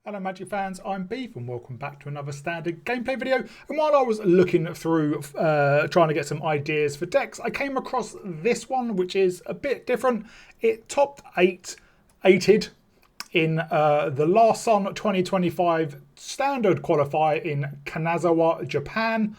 Hello Magic fans, I'm Beef and welcome back to another standard gameplay video. And while I was looking through trying to get some ideas for decks, I came across this one which is a bit different. It topped 8ed in the Last Sun 2025 standard qualifier in Kanazawa, Japan,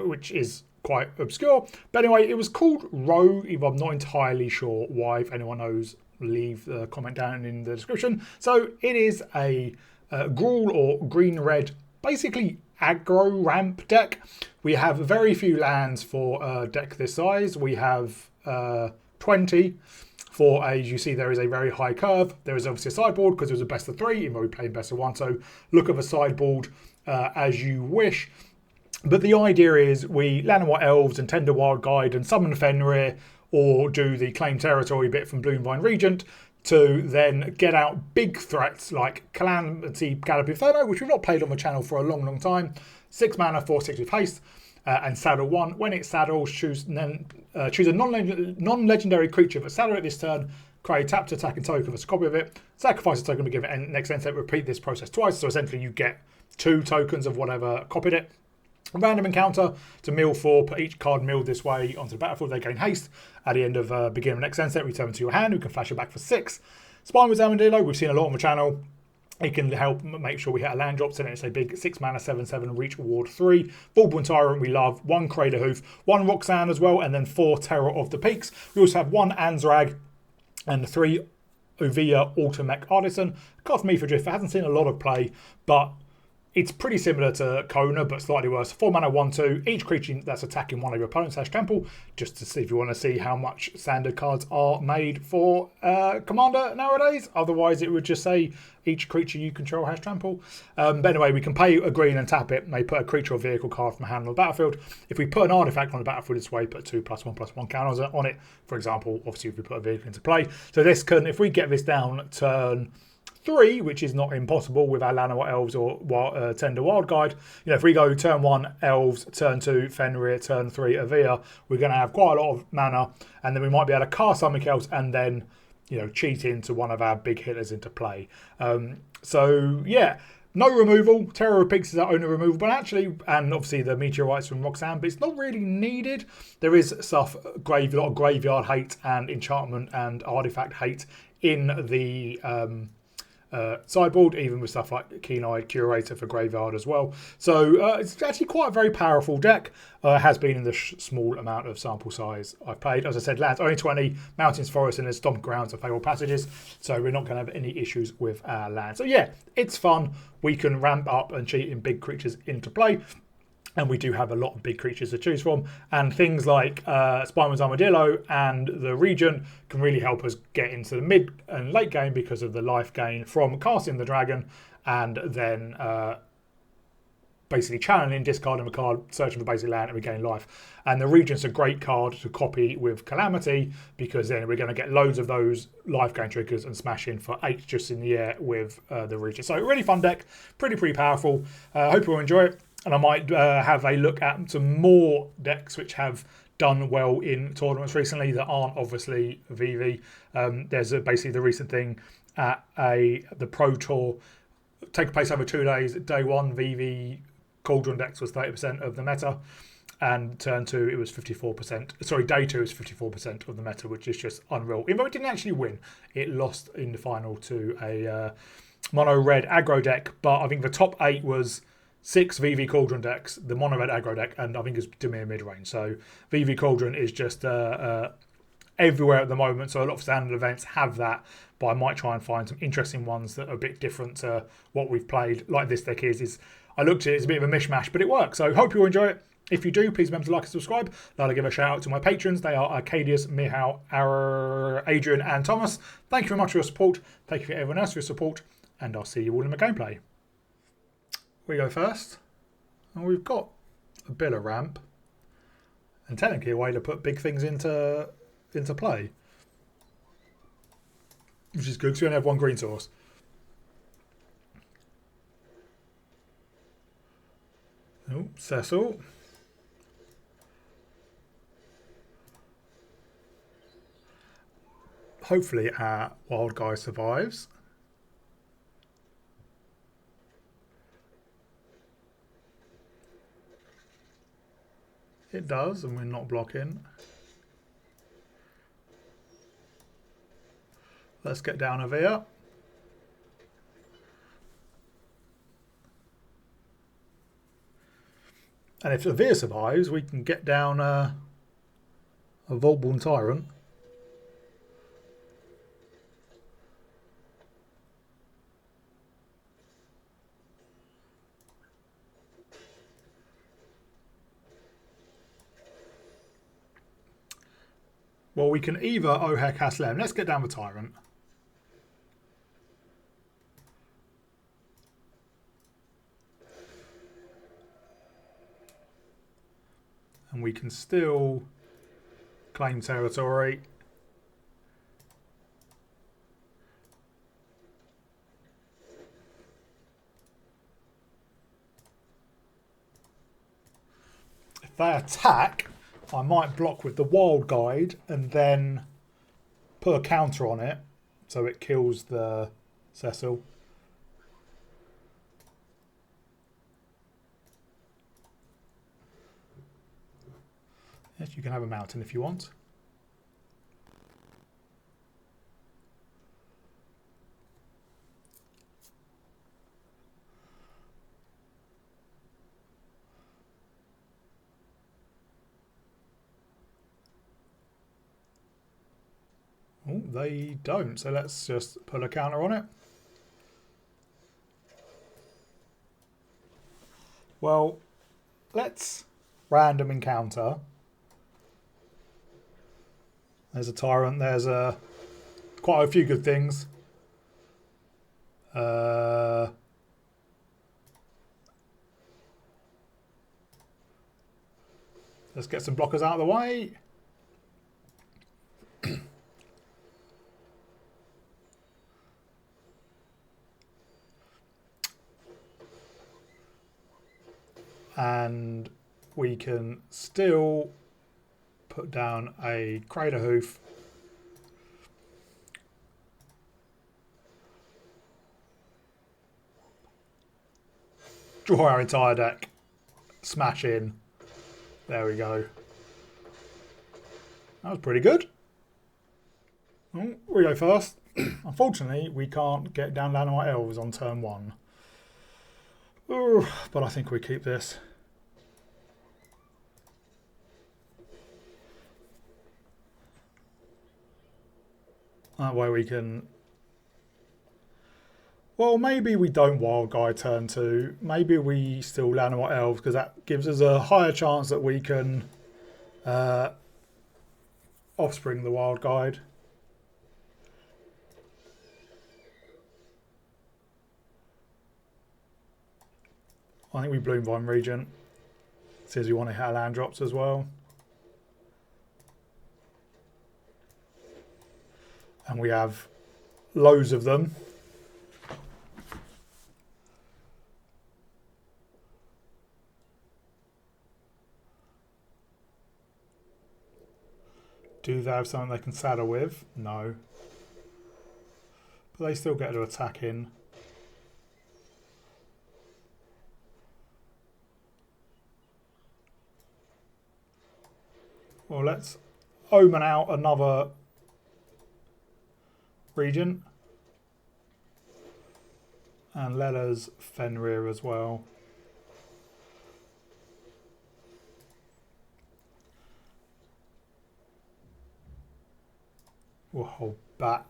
which is quite obscure. But anyway, it was called Rogue. If I'm not entirely sure why, if anyone knows, leave the comment down in the description. So it is a Gruul or green-red, basically aggro ramp deck. We have very few lands for a deck this size. We have 20 for, as you see, there is a very high curve. There is obviously a sideboard because it was a best of 3, even though we played best of 1. So look at the sideboard as you wish. But the idea is we land what elves and tender wild guide and summon Fenrir, or do the claim territory bit from Bloomvine Regent to then get out big threats like Calamity Gallop Inferno, which we've not played on the channel for a long time. 6 mana, 4/6 with haste, and saddle 1. When it saddles, choose a non-legendary creature that's saddled at this turn, create a tapped attacking token as a copy of it, sacrifice a token to give it next end step, repeat this process twice, so essentially you get 2 tokens of whatever copied it. A random encounter to mill 4, put each card milled this way onto the battlefield, they gain haste. At the end of beginning of next end step, return to your hand, you can flash it back for 6. Spine Armadillo, we've seen a lot on the channel. It can help make sure we hit a land drops in it. It's a big 6 mana, 7/7, reach ward 3. Fullborn Tyrant, we love. 1 Crater Hoof, 1 Roxanne as well, and then 4 Terror of the Peaks. We also have 1 Anzrag and 3 Oviya Automech Artisan. Cost me for drift. It hasn't seen a lot of play, but it's pretty similar to Kona, but slightly worse. 4 mana, 1/2. Each creature that's attacking one of your opponents has trample, just to see if you want to see how much standard cards are made for Commander nowadays. Otherwise, it would just say each creature you control has trample. But anyway, we can pay a green and tap it. And they put a creature or vehicle card from hand on the battlefield. If we put an artifact on the battlefield this way, put 2+1/+1 counters on it. For example, obviously, if we put a vehicle into play. So this can, if we get this down turn 3, which is not impossible with our Llanowar Elves or Tender Wild Guide. You know, if we go turn 1 Elves, turn 2 Fenrir, turn 3 Oviya, we're going to have quite a lot of mana, and then we might be able to cast something else and then, you know, cheat into one of our big hitters into play. So yeah, no removal. Terror of Peaks is our only removal, but actually, and obviously the meteorites from Roxanne, but it's not really needed. There is stuff, a lot of graveyard hate and enchantment and artifact hate in the sideboard, even with stuff like Keen-Eyed Curator for Graveyard as well. So it's actually quite a very powerful deck. Has been in the small amount of sample size I've played. As I said, lands only 20, mountains, forests, and there's stomping grounds and favorable passages. So we're not going to have any issues with our land. So yeah, it's fun. We can ramp up and cheat in big creatures into play. And we do have a lot of big creatures to choose from. And things like Spineman's Armadillo and the Regent can really help us get into the mid and late game because of the life gain from casting the dragon and then basically channeling, discarding a card, searching for basic land, and we gain life. And the Regent's a great card to copy with Calamity because then we're going to get loads of those life gain triggers and smash in for 8 just in the air with the Regent. So really fun deck, pretty powerful. Hope you'll enjoy it. And I might have a look at some more decks which have done well in tournaments recently that aren't obviously VV. There's basically the recent thing at the Pro Tour, take place over 2 days. Day 1, VV Cauldron decks was 30% of the meta. And turn 2, it was 54%. Sorry, day 2 is 54% of the meta, which is just unreal. Even though it didn't actually win, it lost in the final to a mono red aggro deck. But I think the top 8 was 6 VV Cauldron decks, the mono red aggro deck, and I think it's Dimir mid range. So VV Cauldron is just everywhere at the moment. So a lot of standard events have that, but I might try and find some interesting ones that are a bit different to what we've played. Like this deck is I looked at it, it's a bit of a mishmash, but it works. So hope you all enjoy it. If you do, please remember to like and subscribe. I'd like to give a shout out to my patrons. They are Arcadius, Mihal, Adrian, and Thomas. Thank you very much for your support. Thank you for everyone else for your support, and I'll see you all in the gameplay. We go first, and we've got a bit of ramp, and technically a way to put big things into play, which is good because we only have 1 green source. Oh, Cecil. Hopefully our wild guy survives. It does, and we're not blocking. Let's get down Oviya. And if Oviya survives, we can get down a Volborn Tyrant. Well, we can either Automech Artisan. Let's get down the Tyrant. And we can still claim territory. If they attack, I might block with the Wild Guide and then put a counter on it so it kills the Cecil. Yes, you can have a mountain if you want. Oh, they don't, so let's just put a counter on it. Well, let's random encounter. There's a Tyrant, there's quite a few good things. Let's get some blockers out of the way. And we can still put down a Crater Hoof. Draw our entire deck. Smash in. There we go. That was pretty good. Oh, we go first. Unfortunately, we can't get down Lanowite Elves on turn 1. Ooh, but I think we keep this. That way we can... Well, maybe we don't Wild Guide turn 2. Maybe we still Lanowite Elves, because that gives us a higher chance that we can offspring the Wild Guide. I think we Bloom Vine Regent. See as we want to hit our land drops as well. And we have loads of them. Do they have something they can saddle with? No. But they still get to attack in. Well, let's omen out another Regent. And let us Fenrir as well. We'll hold back.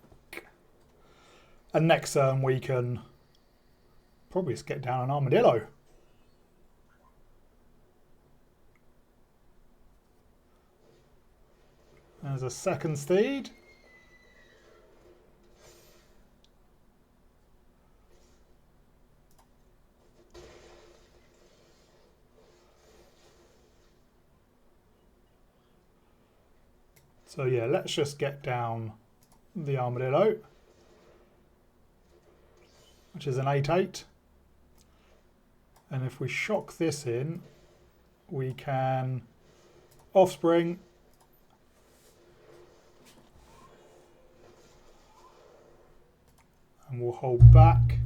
And next turn we can probably just get down an Armadillo. There's a second steed. So yeah, let's just get down the Armadillo, which is an 8/8. And if we shock this in, we can offspring. And we'll hold back.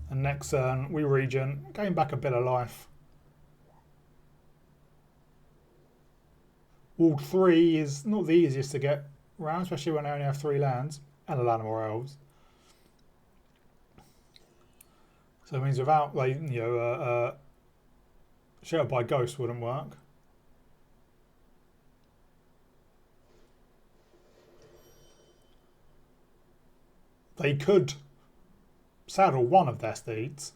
And next turn we Regent, gain back a bit of life. Wall 3 is not the easiest to get around, especially when I only have 3 lands and a land of more elves. So it means without, like, you know, Sheltered by Ghost wouldn't work. They could saddle one of their steeds.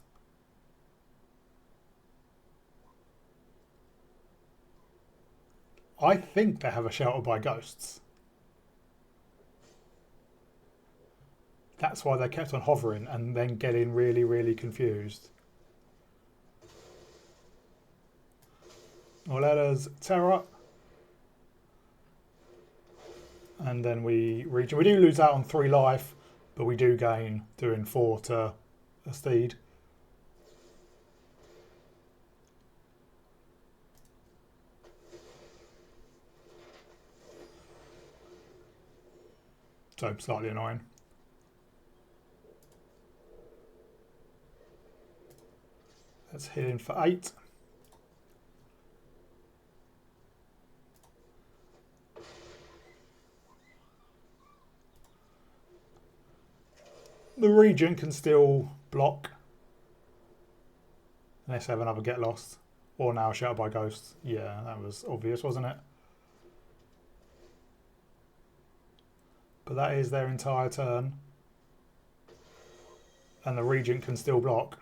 I think they have a Sheltered by Ghosts. That's why they kept on hovering and then getting really, really confused. Well, let us Terror. And then we reach. We do lose out on 3 life, but we do gain doing 4 to a steed. So slightly annoying. Let's hit in for 8. The Regent can still block. Unless they have another Get Lost. Or now Sheltered by Ghosts. Yeah, that was obvious, wasn't it? But that is their entire turn. And the Regent can still block.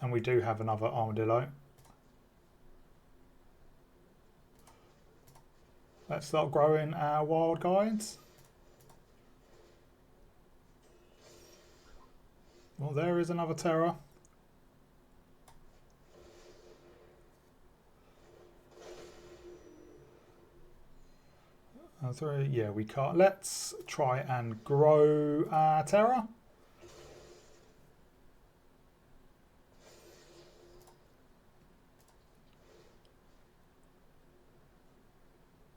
And we do have another Armadillo. Let's start growing our wild guides. Well, there is another Terror. Yeah, we can't. Let's try and grow our Terror.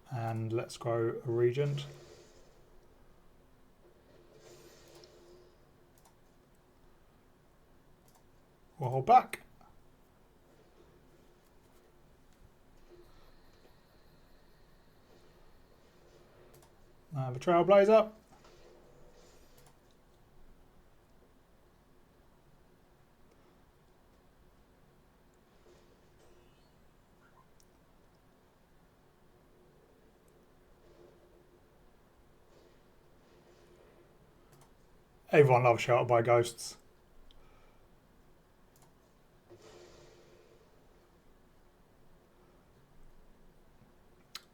And let's grow a Regent. We'll hold back. The Trailblazer. Everyone loves Sheltered by Ghosts.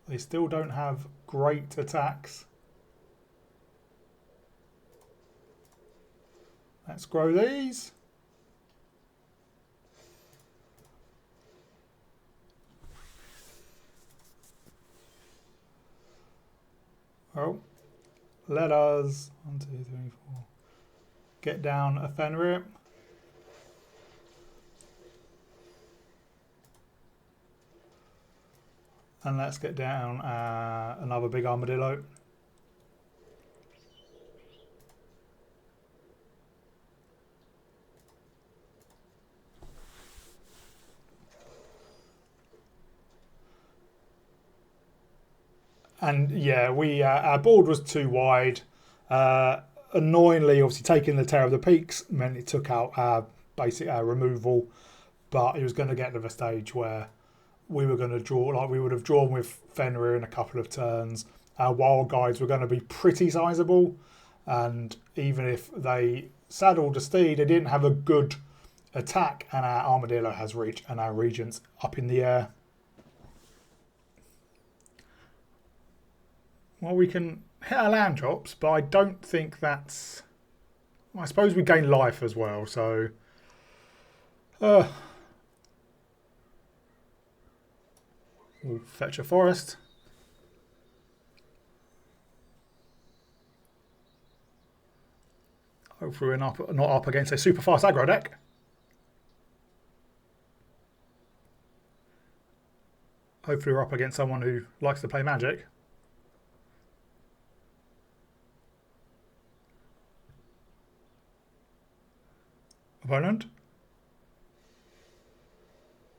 They still don't have great attacks. Let's grow these. Oh, let us 1, 2, 3, 4 get down a Fenrir. And let's get down another big Armadillo. And yeah, we our board was too wide. Annoyingly, obviously taking the Terror of the Peaks meant it took out our basic removal, but it was going to get to the stage where we were going to draw, like we would have drawn with Fenrir in a couple of turns. Our wild guides were going to be pretty sizable, and even if they saddled a steed, they didn't have a good attack, and our Armadillo has reach, and our Regent's up in the air. Well, we can hit our land drops, but I don't think that's... Well, I suppose we gain life as well, so... we'll fetch a forest. Hopefully we're not up against a super fast aggro deck. Hopefully we're up against someone who likes to play Magic. opponent.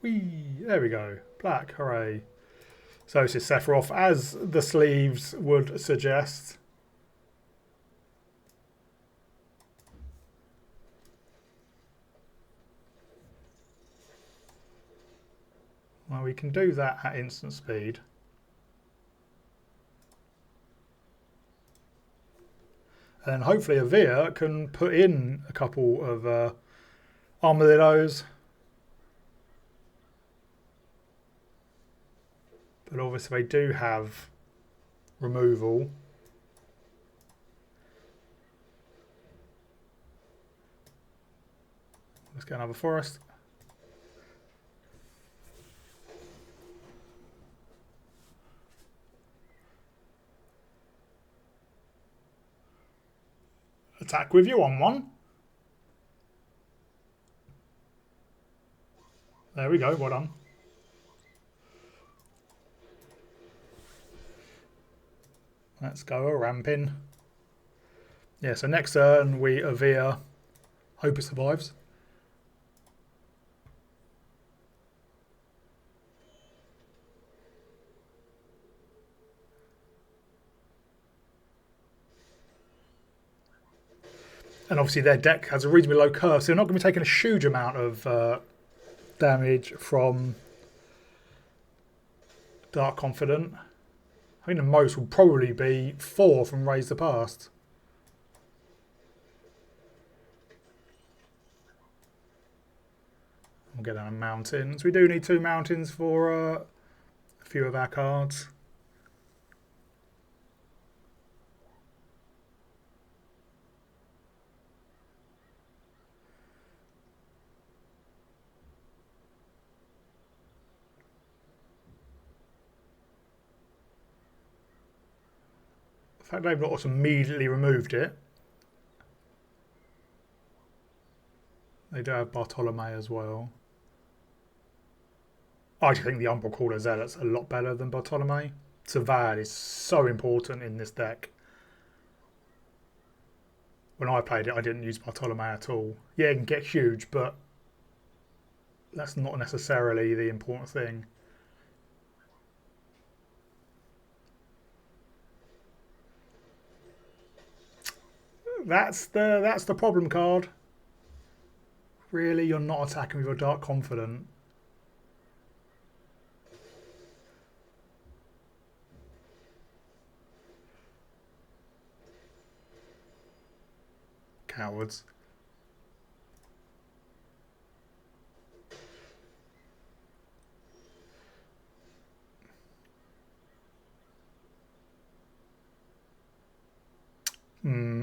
Whee! There we go. Black, hooray. So this is Sephiroth, as the sleeves would suggest. Well, we can do that at instant speed. And hopefully Oviya can put in a couple of armadillos. But obviously they do have removal. Let's get another forest. Attack with you on one. There we go, well done. Let's go a ramping. Yeah, so next turn we Oviya. Hope it survives. And obviously their deck has a reasonably low curve, so they're not going to be taking a huge amount of damage from Dark Confident. I think the most will probably be 4 from Raise the Past. We'll get down mountains. We do need 2 mountains for a few of our cards. The fact they've not immediately removed it. They do have Bartolome as well. I actually think the Umbral Caller Zealot's a lot better than Bartolome. Savad is so important in this deck. When I played it, I didn't use Bartolome at all. Yeah, it can get huge, but that's not necessarily the important thing. That's the problem card. Really, you're not attacking with your Dark Confident. Cowards.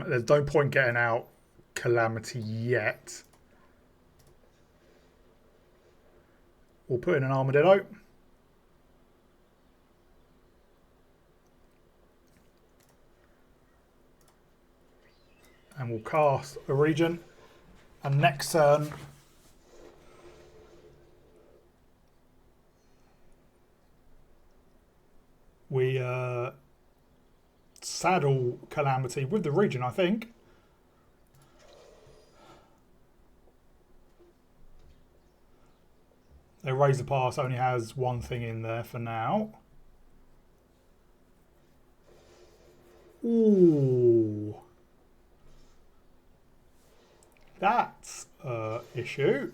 There's no point getting out Calamity yet. We'll put in an Armadillo. And we'll cast a Regent. And next turn, we saddle Calamity with the Regent, I think. They Raise the Pass only has one thing in there for now. Ooh. That's an issue.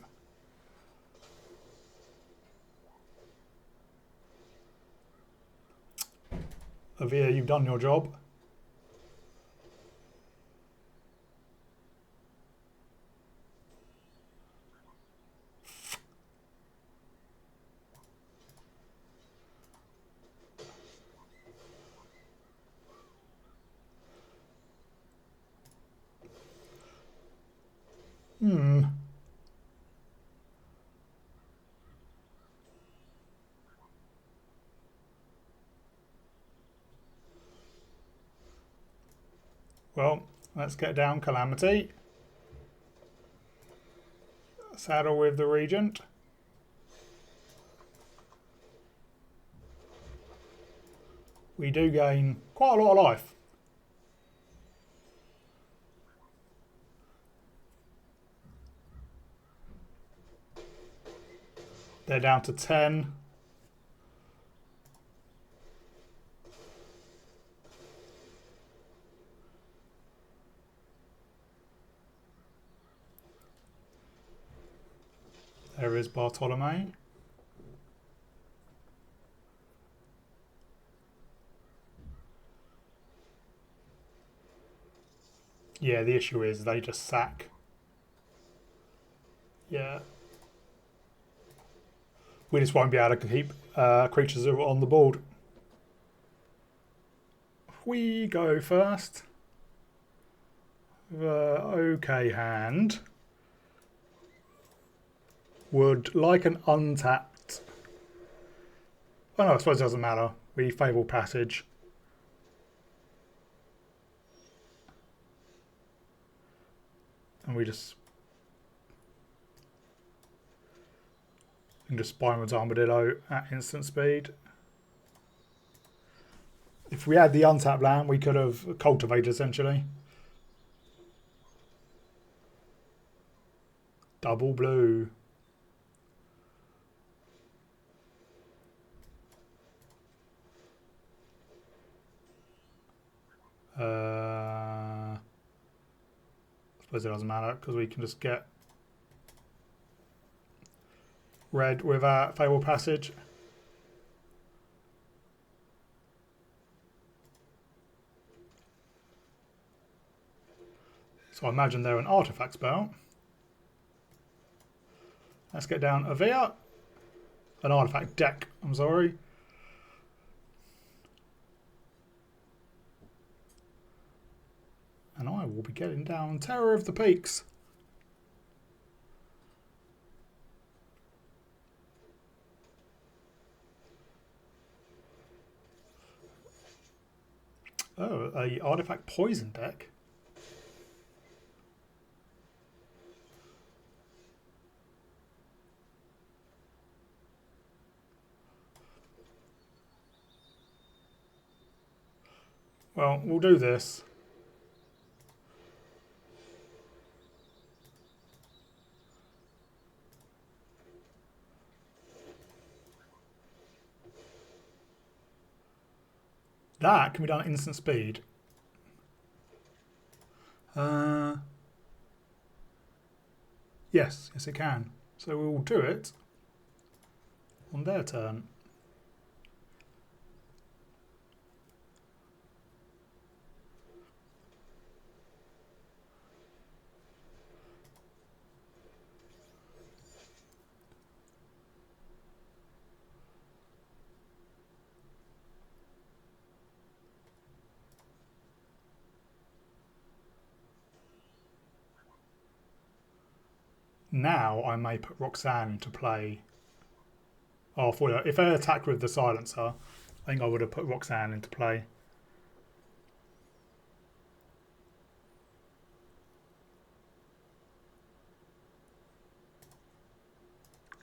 Oviya, you've done your job. Well, let's get down Calamity. Saddle with the Regent. We do gain quite a lot of life. They're down to 10. There is Bartolome. Yeah, the issue is they just sack. Yeah. We just won't be able to keep creatures on the board. We go first. Okay hand. Would like an untapped. Oh no, I suppose it doesn't matter. We Fable Passage. And we just Spinewood's Armadillo at instant speed. If we had the untapped land, we could have cultivated essentially. Double blue. I suppose it doesn't matter because we can just get red with our Fable Passage. So I imagine they're an artifact spell. Let's get down Oviya. An artifact deck, I'm sorry. And I will be getting down Terror of the Peaks. Oh, a artifact poison deck. Well, we'll do this. That can be done at instant speed. Yes, it can. So we will do it on their turn. Now I may put Roxanne into play. Oh, if I attacked with the silencer, I think I would have put Roxanne into play.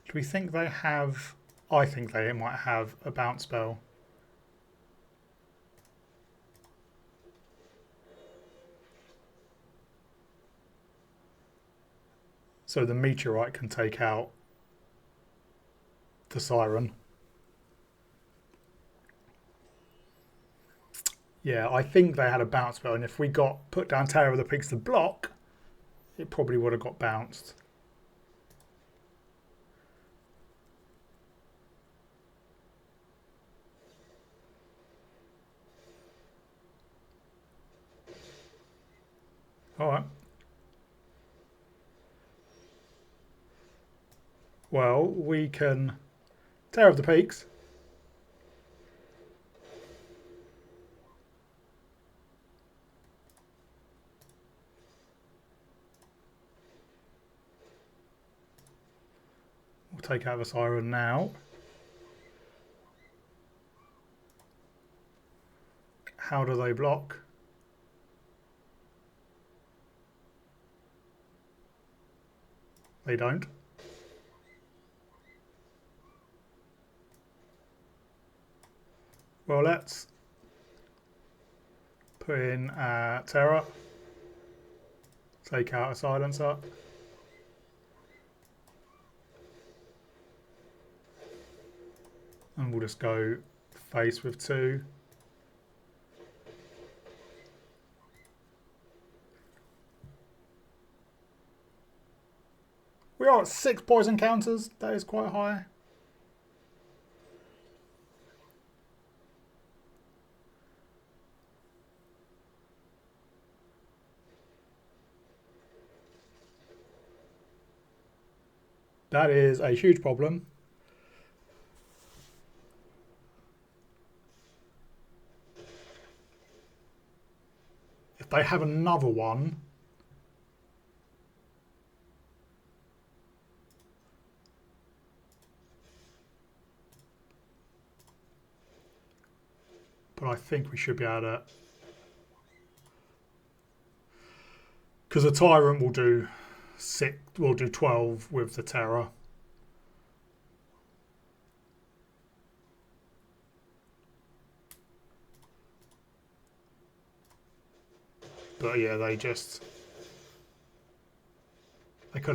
Do we think they have... I think they might have a bounce spell. So the meteorite can take out the siren. Yeah, I think they had a bounce spell, and if we got put down Terror of the Pigs to block, it probably would have got bounced. All right. Well, we can Terror of the Peaks. We'll take out the siren now. How do they block? They don't. Well, let's put in Terror. Take out a silencer. And we'll just go face with 2. We are at 6 poison counters. That is quite high. That is a huge problem. If they have another one, but I think we should be able to, because the Tyrant will do 12 with the Terror. But yeah, they could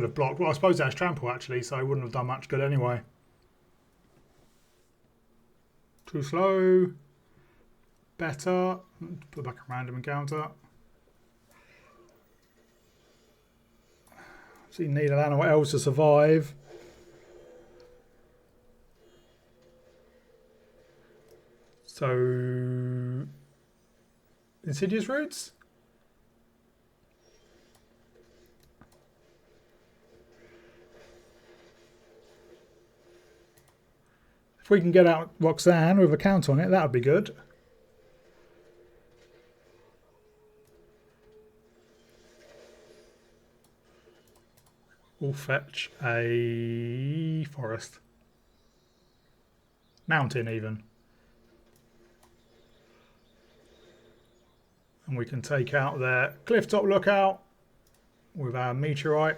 have blocked. Well, I suppose that's trample actually, so it wouldn't have done much good anyway. Too slow. Better. Put back a random encounter. So you need an animal else to survive. So Insidious Roots? If we can get out Roxanne with a count on it, that would be good. We'll fetch a forest. Mountain even. And we can take out their clifftop lookout with our meteorite.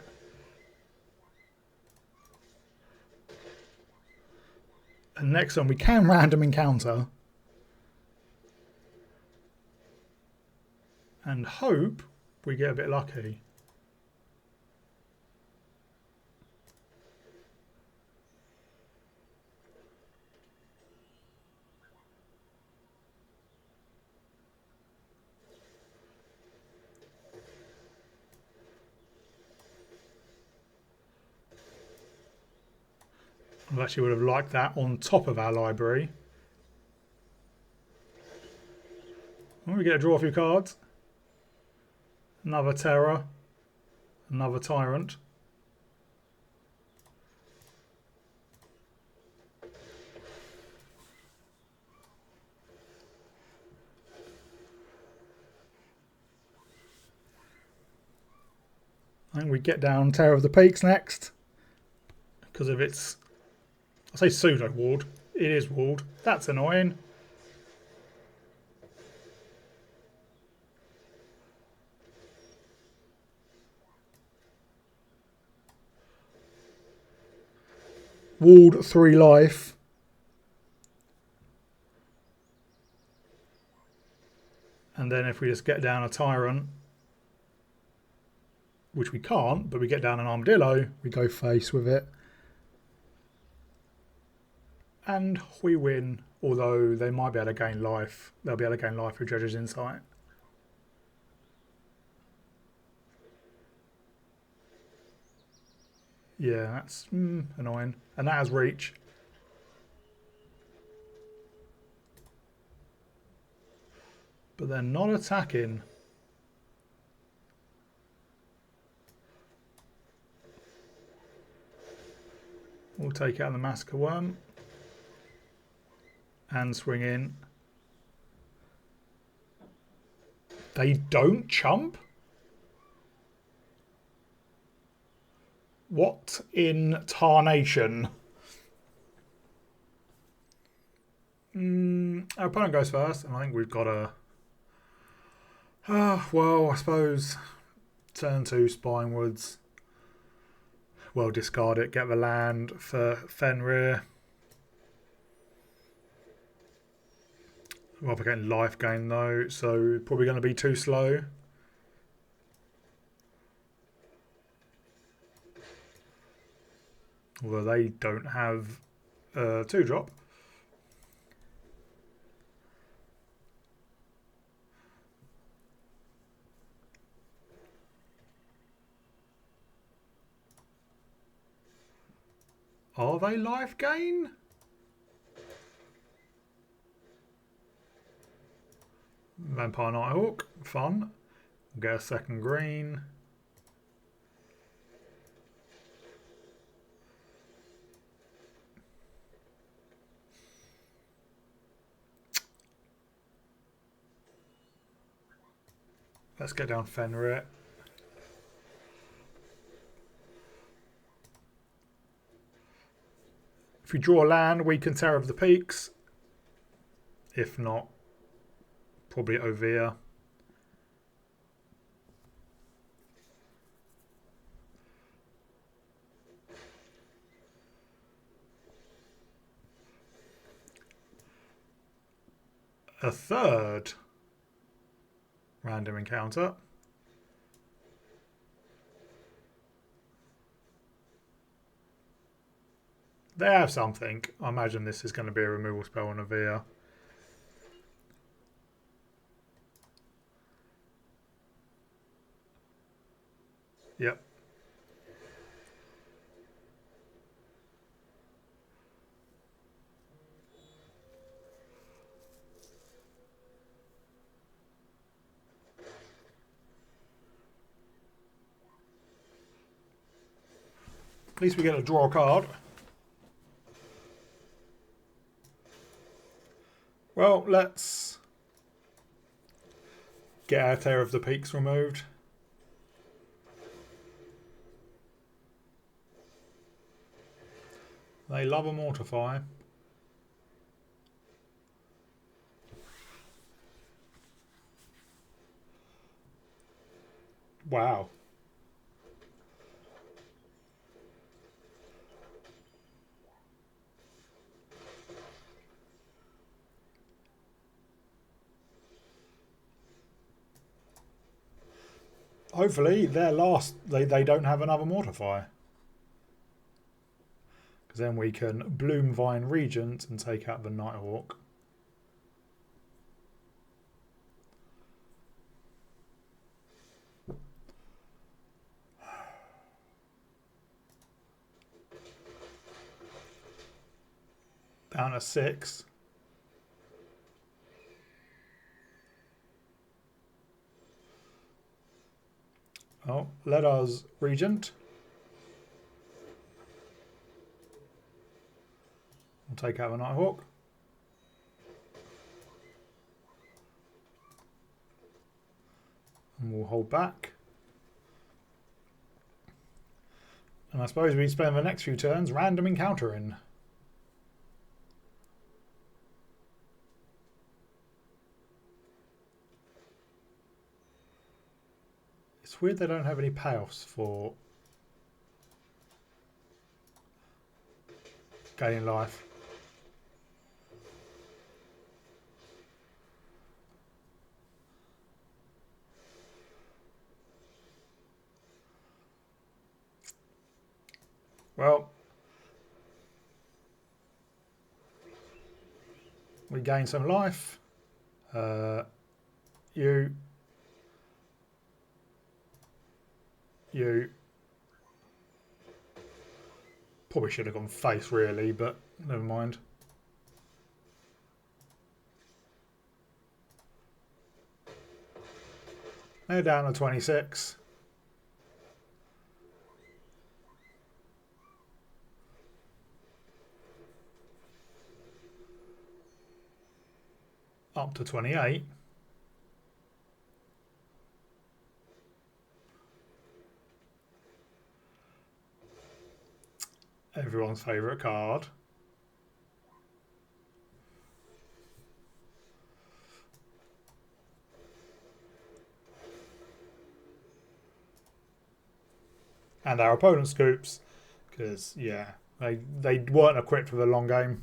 And next one, we can random encounter. And hope we get a bit lucky. I actually would have liked that on top of our library. Well, we get to draw a few cards. Another Terror. Another Tyrant. I think we get down Terror of the Peaks next. Because of its... I say pseudo ward. It is ward. That's annoying. Ward 3 life. And then if we just get down a Tyrant, which we can't, but we get down an Armadillo, we go face with it. And we win, although they might be able to gain life. They'll be able to gain life with Judge's Insight. Yeah, that's annoying. And that has reach. But they're not attacking. We'll take out the Massacre Worm. And swing in. They don't chump? What in tarnation? Our opponent goes first, and I think we've got a... well, I suppose turn 2 Spinewoods. Well, discard it, get the land for Fenrir. Rather getting life gain though, so probably going to be too slow. Although they don't have 2-drop. Are they life gain? Vampire Nighthawk, fun. We'll get a second green. Let's get down Fenrir. If you draw land, we can Terror of the Peaks. If not, probably Oviya. A third random encounter. They have something. I imagine this is going to be a removal spell on Oviya. Yep. At least we get to draw a card. Well, let's get our Terror of the Peaks removed. They love a Mortify. Wow. Hopefully, their last, they don't have another Mortify. Because then we can Bloom Vine Regent and take out the Nighthawk. Down to 6. Oh, let us Regent. We'll take out the Nighthawk. And we'll hold back. And I suppose we spend the next few turns random encountering. It's weird they don't have any payoffs for gaining life. Well, we gain some life. You probably should have gone face really, but never mind. They're down to 26. Up to 28. Everyone's favourite card. And our opponent scoops, because yeah, they weren't equipped for the long game.